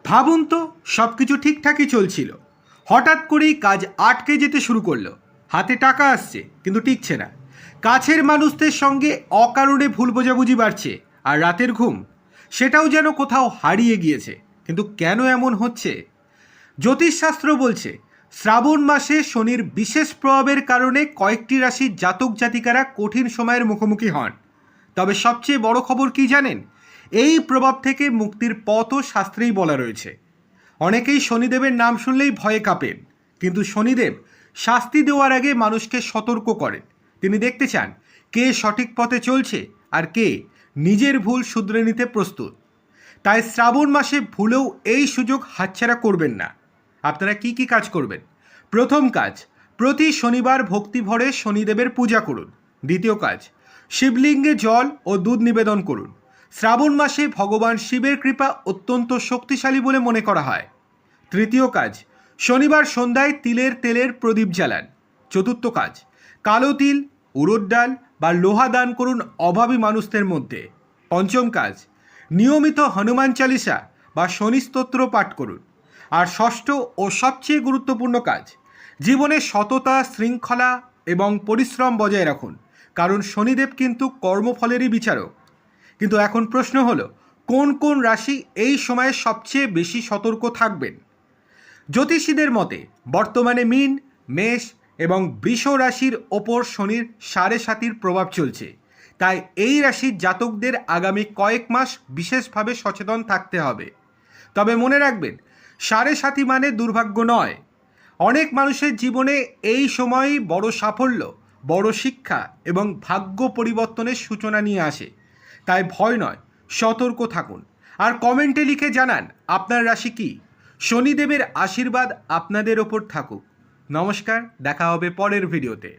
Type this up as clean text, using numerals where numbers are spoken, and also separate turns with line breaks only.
ভাবুন তো, সব কিছু ঠিকঠাকই চলছিল, হঠাৎ করেই কাজ আটকে যেতে শুরু করলো। হাতে টাকা আসছে কিন্তু টিকছে না, কাছের মানুষদের সঙ্গে অকারণে ভুল বোঝাবুঝি বাড়ছে, আর রাতের ঘুম সেটাও যেন কোথাও হারিয়ে গিয়েছে। কিন্তু কেন এমন হচ্ছে? জ্যোতিষশাস্ত্র বলছে শ্রাবণ মাসে শনির বিশেষ প্রভাবের কারণে কয়েকটি রাশির জাতক জাতিকারা কঠিন সময়ের মুখোমুখি হন। তবে সবচেয়ে বড় খবর কি জানেন? এই প্রভাব থেকে মুক্তির পথও শাস্ত্রেই বলা রয়েছে। অনেকেই শনিদেবের নাম শুনলেই ভয়ে কাঁপেন, কিন্তু শনিদেব শাস্তি দেওয়ার আগে মানুষকে সতর্ক করেন। তিনি দেখতে চান কে সঠিক পথে চলছে আর কে নিজের ভুল শুধরে নিতে প্রস্তুত। তাই শ্রাবণ মাসে ভুলেও এই সুযোগ হাতছাড়া করবেন না। আপনারা কি কি কাজ করবেন? প্রথম কাজ, প্রতি শনিবার ভক্তি ভরে শনিদেবের পূজা করুন। দ্বিতীয় কাজ, শিবলিঙ্গে জল ও দুধ নিবেদন করুন। শ্রাবণ মাসে ভগবান শিবের কৃপা অত্যন্ত শক্তিশালী বলে মনে করা হয়। তৃতীয় কাজ, শনিবার সন্ধ্যায় তিলের তেলের প্রদীপ জ্বালান। চতুর্থ কাজ, কালো তিল, উড়দ ডাল বা লোহা দান করুন অভাবী মানুষদের মধ্যে। পঞ্চম কাজ, নিয়মিত হনুমান চালিসা বা শনি স্তোত্র পাঠ করুন। আর ষষ্ঠ ও সবচেয়ে গুরুত্বপূর্ণ কাজ, জীবনে সততা, শৃঙ্খলা এবং পরিশ্রম বজায় রাখুন, কারণ শনিদেব কিন্তু কর্মফলেরই বিচারক। কিন্তু এখন প্রশ্ন হলো, কোন কোন রাশি এই সময়ে সবচেয়ে বেশি সতর্ক থাকবেন? জ্যোতিষীদের মতে বর্তমানে মীন, মেষ এবং বৃষ রাশির ওপর শনির 7.5 প্রভাব চলছে। তাই এই রাশির জাতকদের আগামী কয়েক মাস বিশেষভাবে সচেতন থাকতে হবে। তবে মনে রাখবেন, 7.5 মানে দুর্ভাগ্য নয়। অনেক মানুষের জীবনে এই সময়ই বড় সাফল্য, বড় শিক্ষা এবং ভাগ্য পরিবর্তনের সূচনা নিয়ে আসে। তাই ভয় নয়, সতর্ক থাকুন। আর কমেন্টে লিখে জানান আপনার রাশি কী। শনিদেবের আশীর্বাদ আপনাদের ওপর থাকুক। নমস্কার, দেখা হবে পরের ভিডিওতে।